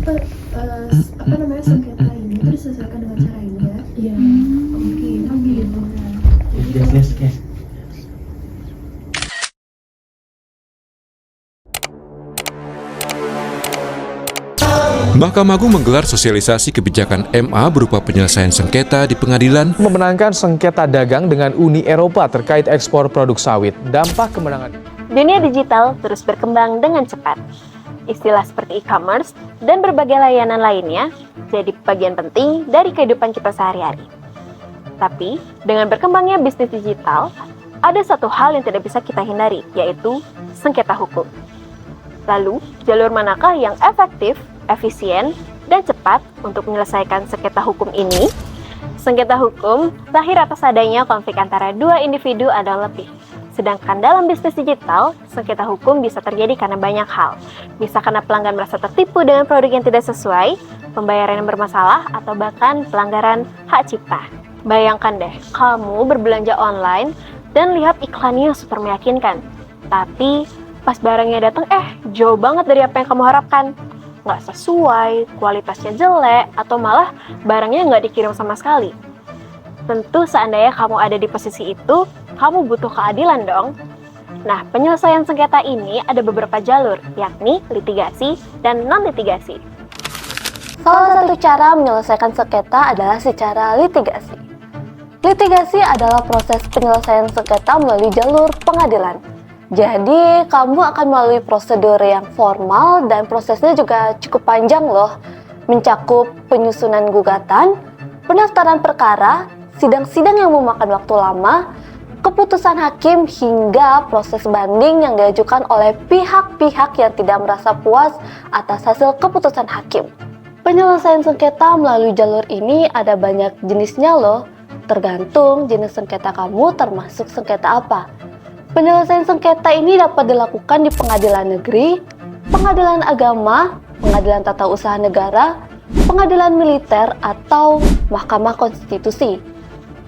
apa namanya sengketa ini itu diselesaikan dengan cara ini ya? Iya. Oke, gitu. Yes. Mahkamah Agung menggelar sosialisasi kebijakan MA berupa penyelesaian sengketa di pengadilan. Memenangkan sengketa dagang dengan Uni Eropa terkait ekspor produk sawit. Dampak kemenangan. Dunia digital terus berkembang dengan cepat. Istilah seperti e-commerce dan berbagai layanan lainnya jadi bagian penting dari kehidupan kita sehari-hari. Tapi, dengan berkembangnya bisnis digital, ada satu hal yang tidak bisa kita hindari, yaitu sengketa hukum. Lalu, jalur manakah yang efektif, efisien, dan cepat untuk menyelesaikan sengketa hukum ini? Sengketa hukum lahir atas adanya konflik antara dua individu atau lebih. Sedangkan dalam bisnis digital, sengketa hukum bisa terjadi karena banyak hal. Bisa karena pelanggan merasa tertipu dengan produk yang tidak sesuai, pembayaran yang bermasalah, atau bahkan pelanggaran hak cipta. Bayangkan deh, kamu berbelanja online dan lihat iklannya super meyakinkan. Tapi, pas barangnya datang, jauh banget dari apa yang kamu harapkan. Nggak sesuai, kualitasnya jelek, atau malah barangnya nggak dikirim sama sekali. Tentu seandainya kamu ada di posisi itu, kamu butuh keadilan dong. Nah, penyelesaian sengketa ini ada beberapa jalur, yakni litigasi dan non-litigasi. Salah satu cara menyelesaikan sengketa adalah secara litigasi. Litigasi adalah proses penyelesaian sengketa melalui jalur pengadilan. Jadi, kamu akan melalui prosedur yang formal dan prosesnya juga cukup panjang loh. Mencakup penyusunan gugatan, pendaftaran perkara, sidang-sidang yang memakan waktu lama, keputusan hakim hingga proses banding yang diajukan oleh pihak-pihak yang tidak merasa puas atas hasil keputusan hakim. Penyelesaian sengketa melalui jalur ini ada banyak jenisnya loh, tergantung jenis sengketa kamu termasuk sengketa apa. Penyelesaian sengketa ini dapat dilakukan di pengadilan negeri, pengadilan agama, pengadilan tata usaha negara, pengadilan militer, atau mahkamah konstitusi.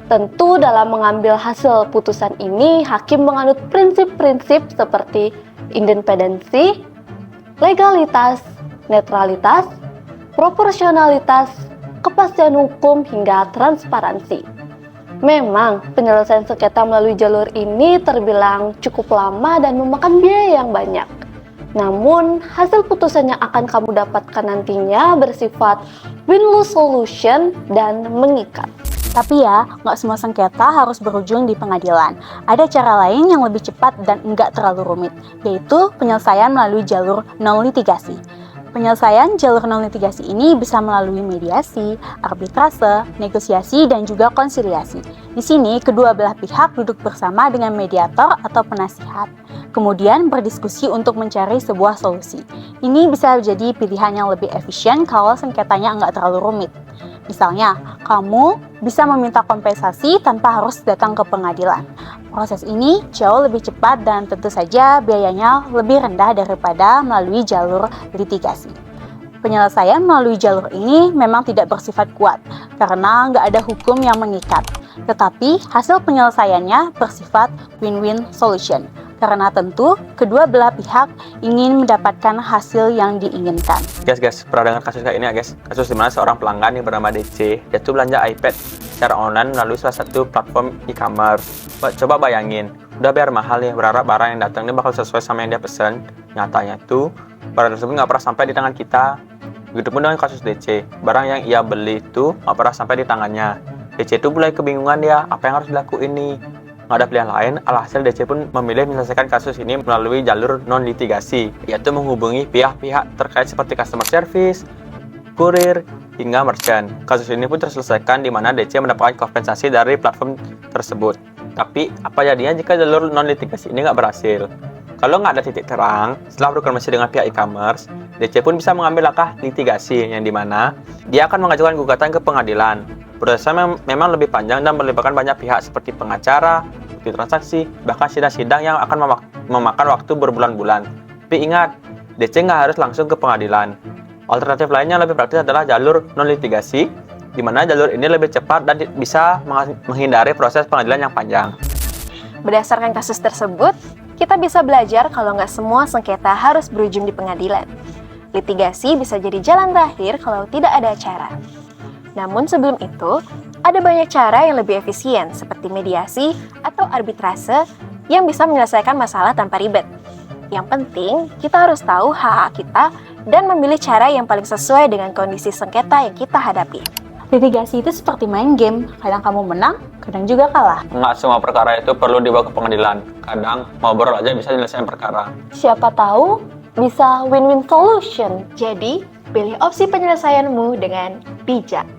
Tentu dalam mengambil hasil putusan ini, hakim menganut prinsip-prinsip seperti independensi, legalitas, netralitas, proporsionalitas, kepastian hukum, hingga transparansi. Memang, penyelesaian sengketa melalui jalur ini terbilang cukup lama dan memakan biaya yang banyak. Namun, hasil putusan yang akan kamu dapatkan nantinya bersifat win-lose solution dan mengikat. Tapi ya, nggak semua sengketa harus berujung di pengadilan. Ada cara lain yang lebih cepat dan nggak terlalu rumit, yaitu penyelesaian melalui jalur non-litigasi. Penyelesaian jalur non-litigasi ini bisa melalui mediasi, arbitrase, negosiasi, dan juga konsiliasi. Di sini, kedua belah pihak duduk bersama dengan mediator atau penasihat, kemudian berdiskusi untuk mencari sebuah solusi. Ini bisa jadi pilihan yang lebih efisien kalau sengketanya nggak terlalu rumit. Misalnya, kamu bisa meminta kompensasi tanpa harus datang ke pengadilan. Proses ini jauh lebih cepat dan tentu saja biayanya lebih rendah daripada melalui jalur litigasi. Penyelesaian melalui jalur ini memang tidak bersifat kuat karena nggak ada hukum yang mengikat. Tetapi hasil penyelesaiannya bersifat win-win solution karena tentu kedua belah pihak ingin mendapatkan hasil yang diinginkan. Guys, pernah dengar kasus kayak ini ya guys? Kasus dimana seorang pelanggan yang bernama DC, dia tuh belanja iPad secara online melalui salah satu platform e-commerce. Coba bayangin, udah bayar mahal nih, berharap barang yang datang ini bakal sesuai sama yang dia pesan. Nyatanya tuh, barang tersebut nggak pernah sampai di tangan kita. Begitupun dengan kasus DC, barang yang ia beli itu nggak pernah sampai di tangannya. DC itu mulai kebingungan dia, apa yang harus dilakuin nih? Nggak ada pilihan lain, alhasil DC pun memilih menyelesaikan kasus ini melalui jalur non-litigasi, yaitu menghubungi pihak-pihak terkait seperti customer service, kurir, hingga merchant. Kasus ini pun terselesaikan di mana DC mendapatkan kompensasi dari platform tersebut. Tapi, apa jadinya jika jalur non-litigasi ini nggak berhasil? Kalau nggak ada titik terang, setelah berkoordinasi dengan pihak e-commerce, DC pun bisa mengambil langkah litigasi, yang dimana dia akan mengajukan gugatan ke pengadilan. Prosesnya memang lebih panjang dan melibatkan banyak pihak seperti pengacara, bukti transaksi, bahkan sidang-sidang yang akan memakan waktu berbulan-bulan. Tapi ingat, DC nggak harus langsung ke pengadilan. Alternatif lainnya lebih praktis adalah jalur non-litigasi, di mana jalur ini lebih cepat dan bisa menghindari proses pengadilan yang panjang. Berdasarkan kasus tersebut, kita bisa belajar kalau nggak semua sengketa harus berujung di pengadilan. litigasi bisa jadi jalan terakhir kalau tidak ada cara. Namun sebelum itu, ada banyak cara yang lebih efisien seperti mediasi atau arbitrase yang bisa menyelesaikan masalah tanpa ribet. Yang penting, kita harus tahu hak-hak kita dan memilih cara yang paling sesuai dengan kondisi sengketa yang kita hadapi. Litigasi itu seperti main game, kadang kamu menang, kadang juga kalah. Nggak semua perkara itu perlu dibawa ke pengadilan. Kadang, ngobrol aja bisa menyelesaikan perkara. Siapa tahu bisa win-win solution. Jadi, pilih opsi penyelesaianmu dengan bijak.